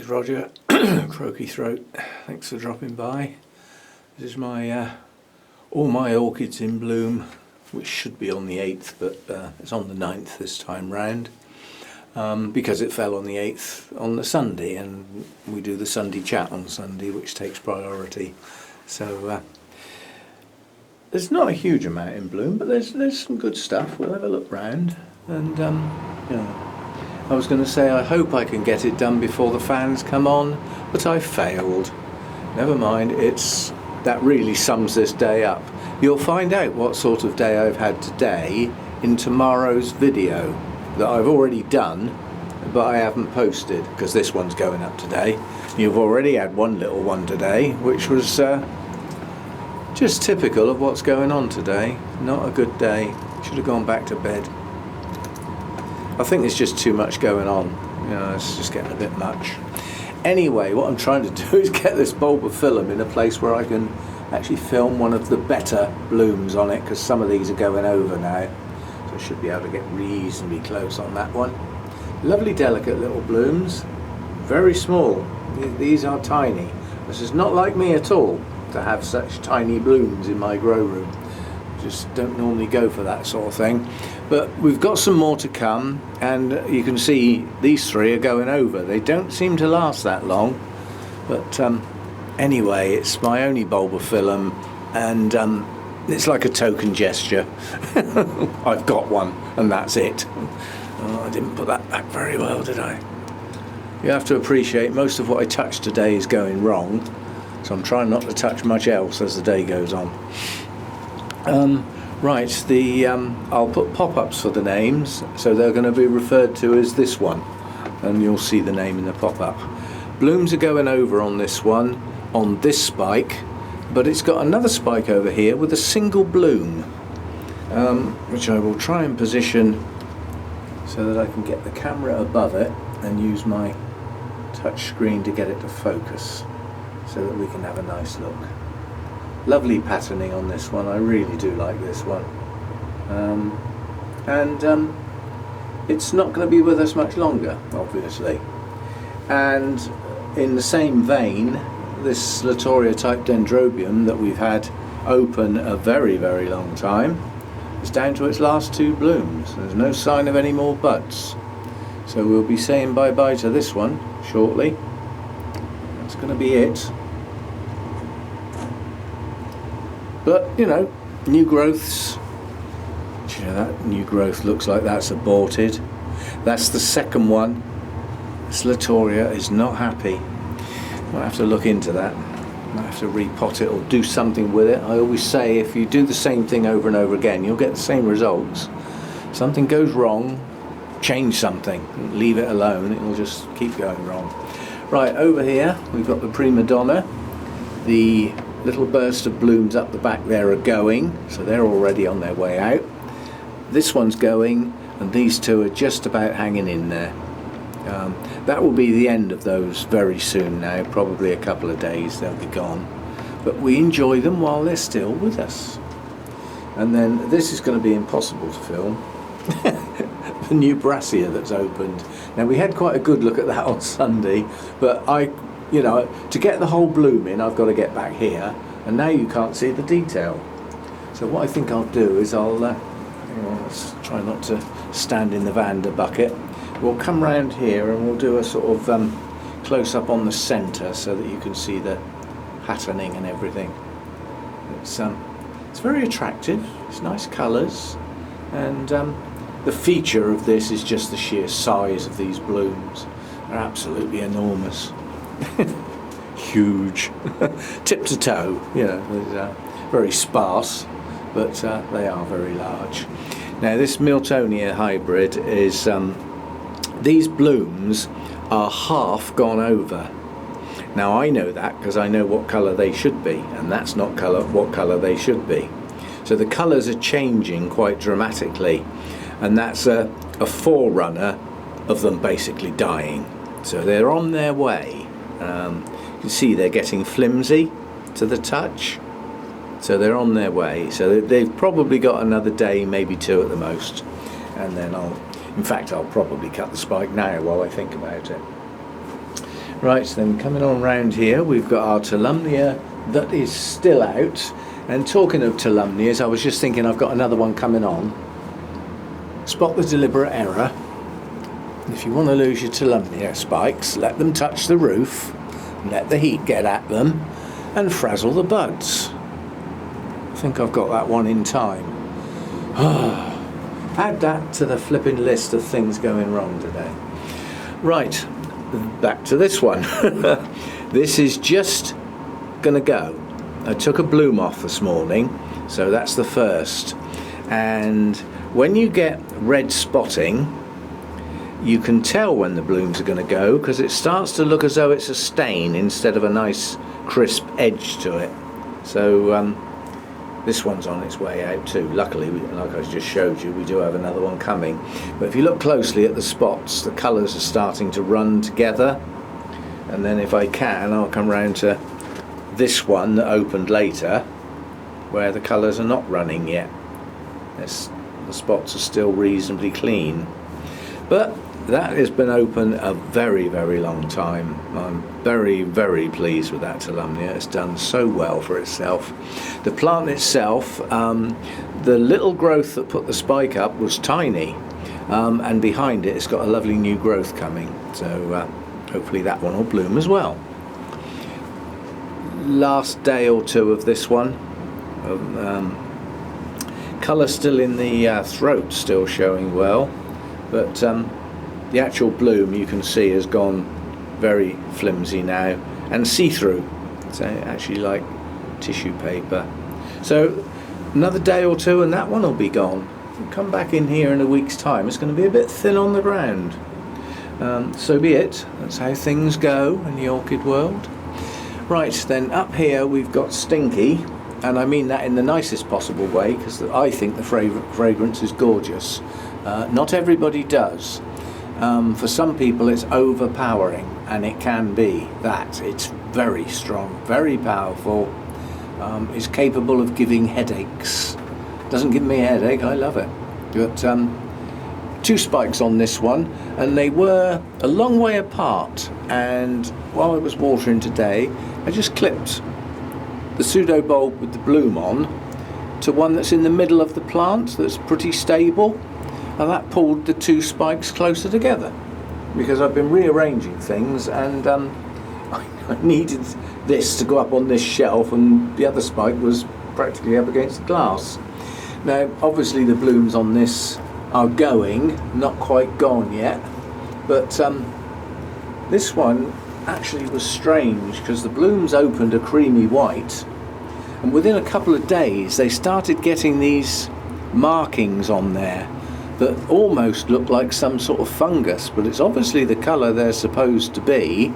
is Roger, Croaky Throat. Thanks for dropping by. This is my all my orchids in bloom, which should be on the 8th, but it's on the 9th this time round, because it fell on the 8th on the Sunday, and we do the Sunday chat on Sunday, which takes priority. So there's not a huge amount in bloom, but there's some good stuff. We'll have a look round, and I was going to say I hope I can get it done before the fans come on, but I failed. Never mind, that really sums this day up. You'll find out what sort of day I've had today in tomorrow's video that I've already done, but I haven't posted because this one's going up today. You've already had one little one today, which was just typical of what's going on today. Not a good day. Should have gone back to bed. I think there's just too much going on. It's just getting a bit much. Anyway, what I'm trying to do is get this Bulbophyllum in a place where I can actually film one of the better blooms on it, because some of these are going over now. So I should be able to get reasonably close on that one. Lovely delicate little blooms. Very small. These are tiny. This is not like me at all to have such tiny blooms in my grow room. Just don't normally go for that sort of thing. But we've got some more to come, and you can see these three are going over. They don't seem to last that long, but anyway, it's my only Bulbophyllum, and it's like a token gesture. I've got one, and that's it. Oh, I didn't put that back very well, did I? You have to appreciate most of what I touch today is going wrong, so I'm trying not to touch much else as the day goes on. Right, I'll put pop-ups for the names, so they're going to be referred to as this one, and you'll see the name in the pop-up. Blooms are going over on this one, on this spike, but it's got another spike over here with a single bloom, which I will try and position so that I can get the camera above it and use my touch screen to get it to focus, so that we can have a nice look. Lovely patterning on this one. I really do like this one, and it's not going to be with us much longer, obviously. And in the same vein, this Miltonia type Dendrobium that we've had open a very, very long time is down to its last 2 blooms. There's no sign of any more buds, so we'll be saying bye bye to this one shortly. That's going to be it. But, new growths. That new growth looks like that's aborted. That's the second one. This Miltonia is not happy. I'll have to look into that. Might have to repot it or do something with it. I always say if you do the same thing over and over again, you'll get the same results. Something goes wrong, change something. Leave it alone, it will just keep going wrong. Right, over here we've got the prima donna. The little burst of blooms up the back there are going, so they're already on their way out. This one's going, and these two are just about hanging in there. That will be the end of those very soon now, probably a couple of days they'll be gone. But we enjoy them while they're still with us. And then this is going to be impossible to film. The new Brassia that's opened. Now we had quite a good look at that on Sunday, but to get the whole bloom in, I've got to get back here, and now you can't see the detail. So what I think I'll do is let's try not to stand in the Vander bucket. We'll come round here and we'll do a sort of close-up on the centre so that you can see the patterning and everything. It's very attractive, it's nice colours, and the feature of this is just the sheer size of these blooms. They're absolutely enormous. Huge. Tip to toe, very sparse, but they are very large. Now this Miltonia hybrid is, these blooms are half gone over. Now I know that because I know what colour they should be, and that's not what colour they should be. So the colours are changing quite dramatically, and that's a forerunner of them basically dying. So they're on their way. You can see they're getting flimsy to the touch, so they're on their way. So they've probably got another day, maybe 2 at the most, and then I'll probably cut the spike now while I think about it. Right, so then coming on round here, we've got our Tolumnia that is still out. And talking of Tolumnias, I was just thinking I've got another one coming on. Spot the deliberate error. If you want to lose your Tolumnia spikes, let them touch the roof, let the heat get at them, and frazzle the buds. I think I've got that one in time. Add that to the flipping list of things going wrong today. Right, back to this one. This is just gonna go. I took a bloom off this morning, so that's the first. And when you get red spotting, you can tell when the blooms are going to go because it starts to look as though it's a stain instead of a nice crisp edge to it. So this one's on its way out too. Luckily, like I just showed you, we do have another one coming. But if you look closely at the spots, the colours are starting to run together. And then if I can, I'll come round to this one that opened later where the colours are not running yet. The spots are still reasonably clean. But that has been open a very, very long time. I'm very, very pleased with that Tolumnia. It's done so well for itself. The plant itself, the little growth that put the spike up was tiny, and behind it it's got a lovely new growth coming. So hopefully that one will bloom as well. Last day or two of this one. Colour still in the throat, still showing well. But the actual bloom you can see has gone very flimsy now and see-through, so actually like tissue paper. So another day or two and that one will be gone. Come back in here in a week's time, it's going to be a bit thin on the ground. So be it, that's how things go in the orchid world. Right, then up here we've got Stinky, and I mean that in the nicest possible way because I think the fragrance is gorgeous. Not everybody does. For some people it's overpowering, and it can be that. It's very strong, very powerful, is capable of giving headaches. Doesn't give me a headache, I love it. But two spikes on this one, and they were a long way apart, and while I was watering today I just clipped the pseudo bulb with the bloom on to one that's in the middle of the plant that's pretty stable. And that pulled the two spikes closer together because I've been rearranging things, and I needed this to go up on this shelf, and the other spike was practically up against the glass. Now obviously the blooms on this are going, not quite gone yet, but this one actually was strange because the blooms opened a creamy white, and within a couple of days they started getting these markings on there that almost look like some sort of fungus, but it's obviously the colour they're supposed to be.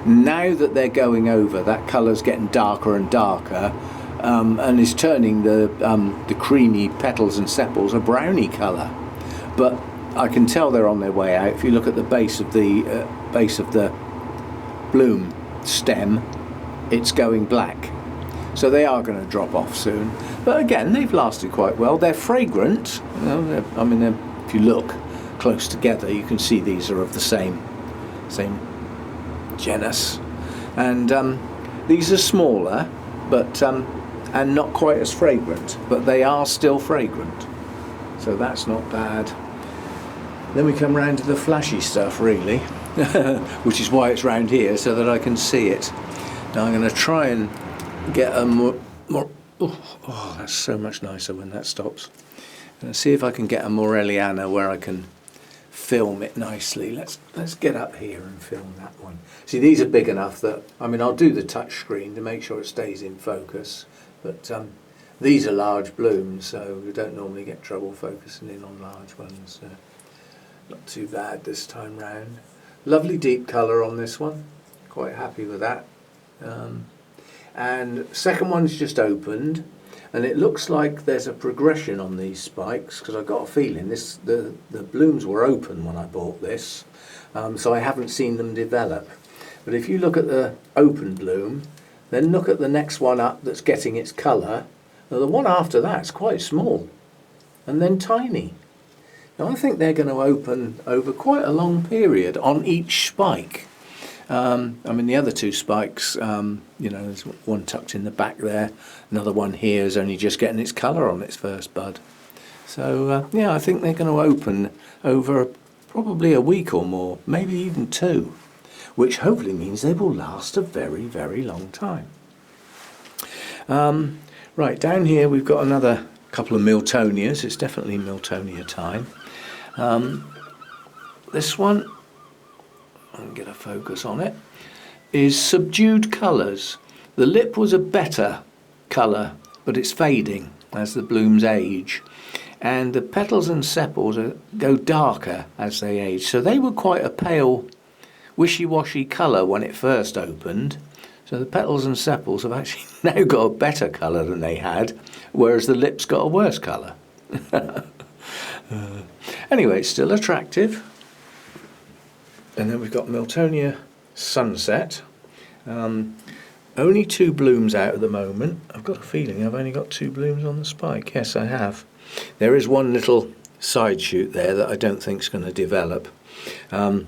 Now that they're going over, that colour's getting darker and darker, and is turning the creamy petals and sepals a browny colour. But I can tell they're on their way out. If you look at the base of the bloom stem, it's going black. So they are going to drop off soon. But again, they've lasted quite well. They're fragrant. You know, if you look close together, you can see these are of the same genus. And these are smaller, but and not quite as fragrant. But they are still fragrant. So that's not bad. Then we come round to the flashy stuff, really, which is why it's round here, so that I can see it. Now I'm going to try and get a more oh, that's so much nicer when that stops. I'm going to see if I can get a Morelliana where I can film it nicely. Let's get up here and film that one. See, these are big enough that, I mean, I'll do the touch screen to make sure it stays in focus, but these are large blooms, so we don't normally get trouble focusing in on large ones. Not too bad this time round. Lovely deep colour on this one, quite happy with that. And second one's just opened, and it looks like there's a progression on these spikes because I got a feeling the blooms were open when I bought this, so I haven't seen them develop. But if you look at the open bloom, then look at the next one up that's getting its colour. Now the one after that's quite small, and then tiny. Now I think they're going to open over quite a long period on each spike. I mean, the other two spikes, you know, there's one tucked in the back there, another one here is only just getting its colour on its first bud. So yeah, I think they're going to open over probably a week or more, maybe even 2, which hopefully means they will last a very, very long time. Right, down here we've got another couple of Miltonias. It's definitely Miltonia time. This one, I'll get a focus on it, is subdued colours. The lip was a better colour, but it's fading as the blooms age. And the petals and sepals go darker as they age. So they were quite a pale, wishy-washy colour when it first opened. So the petals and sepals have actually now got a better colour than they had, whereas the lips got a worse colour. Anyway, it's still attractive. And then we've got Miltonia Sunset. Only 2 blooms out at the moment. I've got a feeling I've only got 2 blooms on the spike. Yes, I have. There is one little side shoot there that I don't think is going to develop. I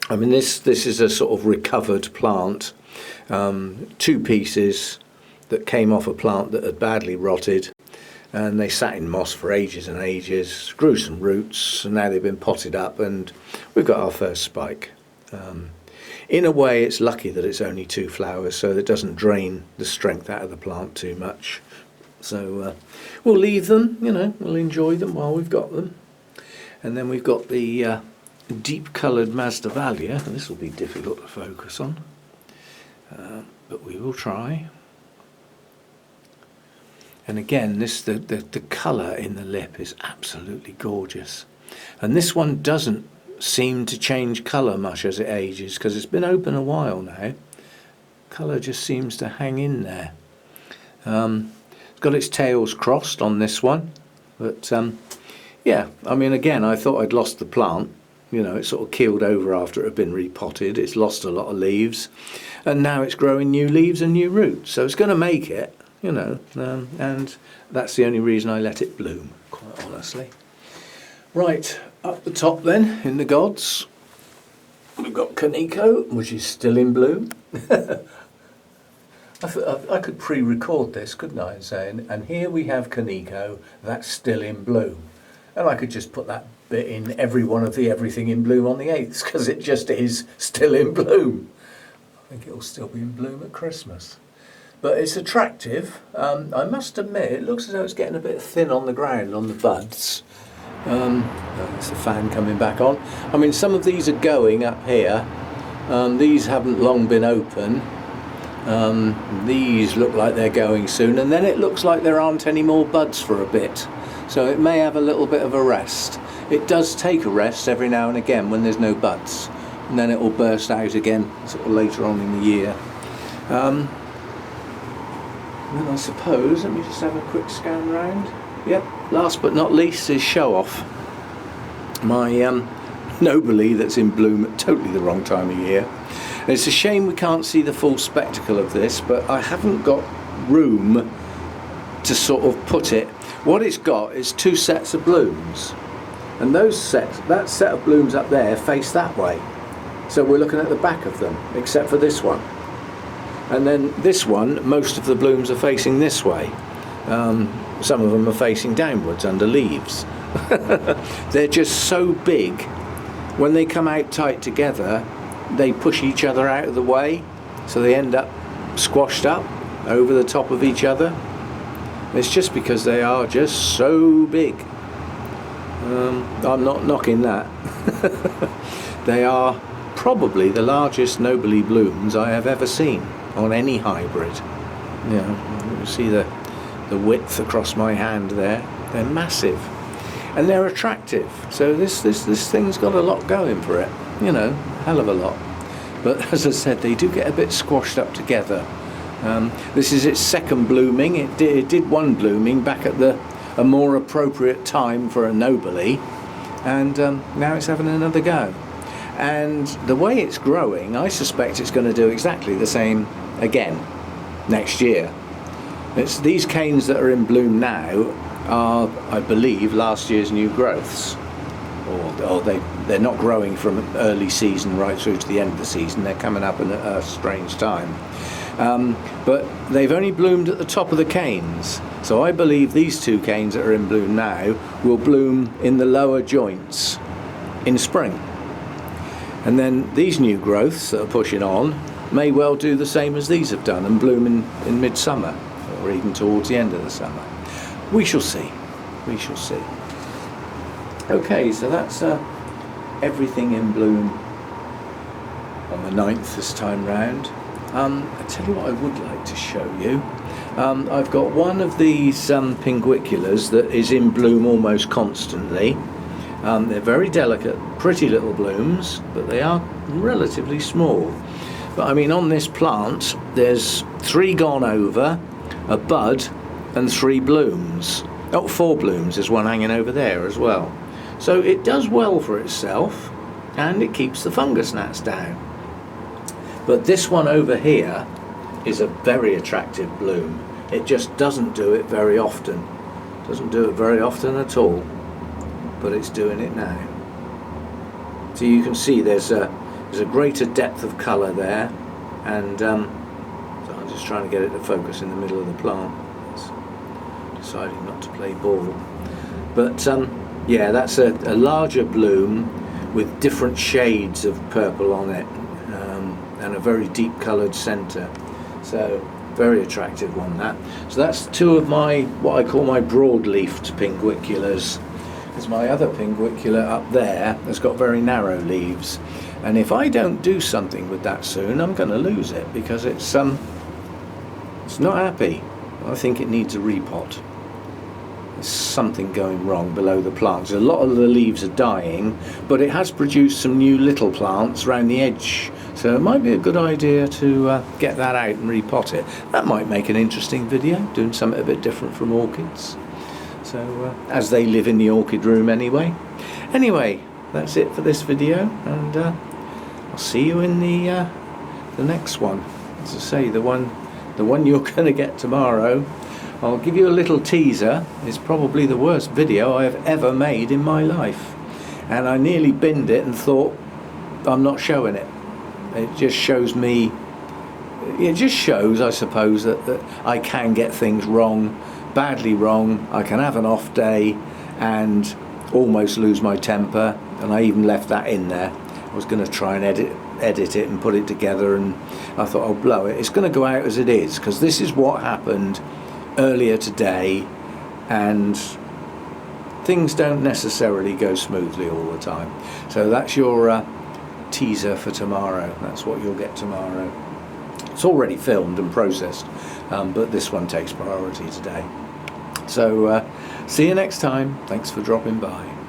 mean, this is a sort of recovered plant. 2 pieces that came off a plant that had badly rotted, and they sat in moss for ages and ages, grew some roots, and now they've been potted up, and we've got our first spike. In a way, it's lucky that it's only 2 flowers, so it doesn't drain the strength out of the plant too much. So we'll leave them, you know, we'll enjoy them while we've got them. And then we've got the deep coloured Masdevallia, and this will be difficult to focus on, but we will try. And again, the colour in the lip is absolutely gorgeous. And this one doesn't seem to change colour much as it ages, because it's been open a while now. Colour just seems to hang in there. It's got its tails crossed on this one, but yeah, I mean, again, I thought I'd lost the plant. You know, it sort of keeled over after it had been repotted. It's lost a lot of leaves, and now it's growing new leaves and new roots, so it's going to make it, you know, and that's the only reason I let it bloom, quite honestly. Right, up the top then, in the gods, we've got Kaneko, which is still in bloom. I could pre-record this, couldn't I, and say, and here we have Kaneko, that's still in bloom. And I could just put that bit in every one of the everything in bloom on the 8th, because it just is still in bloom. I think it will still be in bloom at Christmas. But it's attractive. I must admit, it looks as though it's getting a bit thin on the ground, on the buds. It's the fan coming back on. I mean, some of these are going up here. These haven't long been open. These look like they're going soon, and then it looks like there aren't any more buds for a bit. So it may have a little bit of a rest. It does take a rest every now and again when there's no buds, and then it will burst out again sort of later on in the year. Then I suppose, let me just have a quick scan round. Yep, last but not least is Show Off. My nobile that's in bloom at totally the wrong time of year. And it's a shame we can't see the full spectacle of this, but I haven't got room to sort of put it. What it's got is 2 sets of blooms, and that set of blooms up there face that way. So we're looking at the back of them, except for this one. And then this one, most of the blooms are facing this way. Some of them are facing downwards under leaves. They're just so big. When they come out tight together, they push each other out of the way, so they end up squashed up over the top of each other. It's just because they are just so big. I'm not knocking that. They are probably the largest nobile blooms I have ever seen on any hybrid. Yeah, you see the width across my hand there. They're massive, and they're attractive. So this thing's got a lot going for it. You know, hell of a lot. But as I said, they do get a bit squashed up together. This is its second blooming. It did one blooming back at a more appropriate time for a nobile, and now it's having another go. And the way it's growing, I suspect it's going to do exactly the same again next year. These canes that are in bloom now are, I believe, last year's new growths, or they're not growing from early season right through to the end of the season. They're coming up in a strange time. But they've only bloomed at the top of the canes, so I believe these 2 canes that are in bloom now will bloom in the lower joints in spring. And then these new growths that are pushing on may well do the same as these have done and bloom in midsummer, or even towards the end of the summer. We shall see. We shall see. Okay, so that's everything in bloom on the 9th this time round. I tell you what I would like to show you. I've got one of these Pinguiculas that is in bloom almost constantly. They're very delicate, pretty little blooms, but they are relatively small. But I mean, on this plant there's 3 gone over, a bud and 3 blooms. Oh, 4 blooms, there's one hanging over there as well. So it does well for itself and it keeps the fungus gnats down. But this one over here is a very attractive bloom. It just doesn't do it very often. Doesn't do it very often at all, but it's doing it now. So you can see there's a greater depth of colour there, and so I'm just trying to get it to focus in the middle of the plant. It's deciding not to play ball. But yeah, that's a larger bloom with different shades of purple on it, and a very deep coloured centre. So very attractive one, that. So that's 2 of my, what I call my broad-leafed Pinguiculas. There's my other Pinguicula up there that's got very narrow leaves, and if I don't do something with that soon, I'm going to lose it, because it's not happy. I think it needs a repot. There's something going wrong below the plants. A lot of the leaves are dying, but it has produced some new little plants around the edge, so it might be a good idea to get that out and repot it. That might make an interesting video, doing something a bit different from orchids. So as they live in the orchid room anyway. Anyway, that's it for this video, and I'll see you in the next one. As I say, the one you're going to get tomorrow. I'll give you a little teaser. It's probably the worst video I have ever made in my life, and I nearly binned it and thought, I'm not showing it. It just shows me, it just shows, I suppose, that I can get things wrong, badly wrong. I can have an off day and almost lose my temper, and I even left that in there. I was going to try and edit it and put it together, and I thought, I'll blow it. It's going to go out as it is, because this is what happened earlier today, and things don't necessarily go smoothly all the time. So that's your teaser for tomorrow. That's what you'll get tomorrow. It's already filmed and processed, but this one takes priority today. So see you next time. Thanks for dropping by.